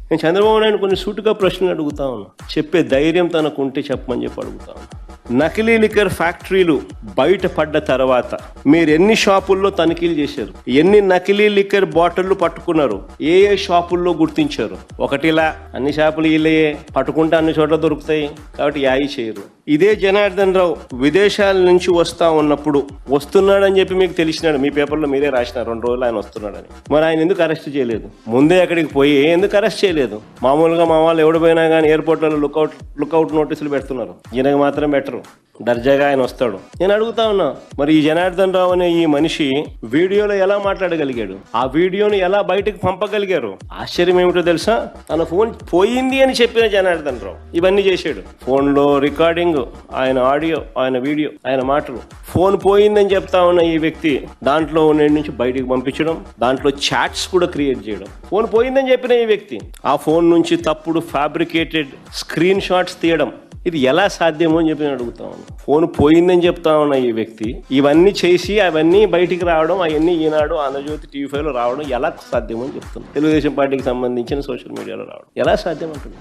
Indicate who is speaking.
Speaker 1: నేను చంద్రబాబు నాయుడు కొన్ని సూటుగా ప్రశ్నలు అడుగుతా ఉన్నా, చెప్పే ధైర్యం తనకు ఉంటే చెప్పమని చెప్పి అడుగుతా ఉన్నా. నకిలీ లిక్కర్ ఫ్యాక్టరీలు బయటపడ్డ తర్వాత మీరు ఎన్ని షాపుల్లో తనిఖీలు చేశారు? ఎన్ని నకిలీ లిక్కర్ బాటిళ్లు పట్టుకున్నారు? ఏ షాపుల్లో గుర్తించారు? ఒకటిలా అన్ని షాపులు వీళ్ళయే, పట్టుకుంటే అన్ని చోట్ల దొరుకుతాయి కాబట్టి యాయి చేయరు. ఇదే జనార్దన్ రావు విదేశాల నుంచి వస్తా ఉన్నప్పుడు వస్తున్నాడని చెప్పి మీకు తెలిసినాడు, మీ పేపర్లో మీరే రాసినారు 2 రోజులు ఆయన వస్తున్నాడని. మరి ఆయన ఎందుకు అరెస్ట్ చేయలేదు? ముందే అక్కడికి పోయి ఎందుకు అరెస్ట్ చేయలేదు? మామూలుగా మా వాళ్ళు ఎవడు పోయినా కానీ ఎయిర్పోర్ట్లలో లుకౌట్ నోటీసులు పెడుతున్నారు, ఈయనకు మాత్రం పెట్టరు. దర్జాగా ఆయన వస్తాడు. నేను అడుగుతా ఉన్నా, మరి ఈ జనార్దన్ రావు అనే ఈ మనిషి వీడియోలో ఎలా మాట్లాడగలిగాడు? ఆ వీడియోని ఎలా బయటకు పంపగలిగారు? ఆశ్చర్యం ఏమిటో తెలుసా, తన ఫోన్ పోయింది అని చెప్పిన జనార్దన్ రావు ఇవన్నీ చేశాడు. ఫోన్లో రికార్డింగ్, ఆయన ఆడియో, ఆయన వీడియో, ఆయన మాటలు. ఫోన్ పోయిందని చెప్తా ఉన్న ఈ వ్యక్తి దాంట్లో ఉన్న నుంచి బయటకు పంపించడం, దాంట్లో చాట్స్ కూడా క్రియేట్ చేయడం. ఫోన్ పోయిందని చెప్పిన ఈ వ్యక్తి ఆ ఫోన్ నుంచి తప్పుడు ఫ్యాబ్రికేటెడ్ స్క్రీన్ షాట్స్ తీయడం, ఇది ఎలా సాధ్యమో అని చెప్పి నేను అడుగుతా ఉన్నా. ఫోన్ పోయిందని చెప్తా ఉన్న ఈ వ్యక్తి ఇవన్నీ చేసి అవన్నీ బయటికి రావడం, అవన్నీ ఈనాడు ఆంధ్రజ్యోతి TV5లో రావడం ఎలా సాధ్యమో అని చెప్తున్నాను. తెలుగుదేశం పార్టీకి సంబంధించిన సోషల్ మీడియాలో రావడం ఎలా సాధ్యం అంటుంది?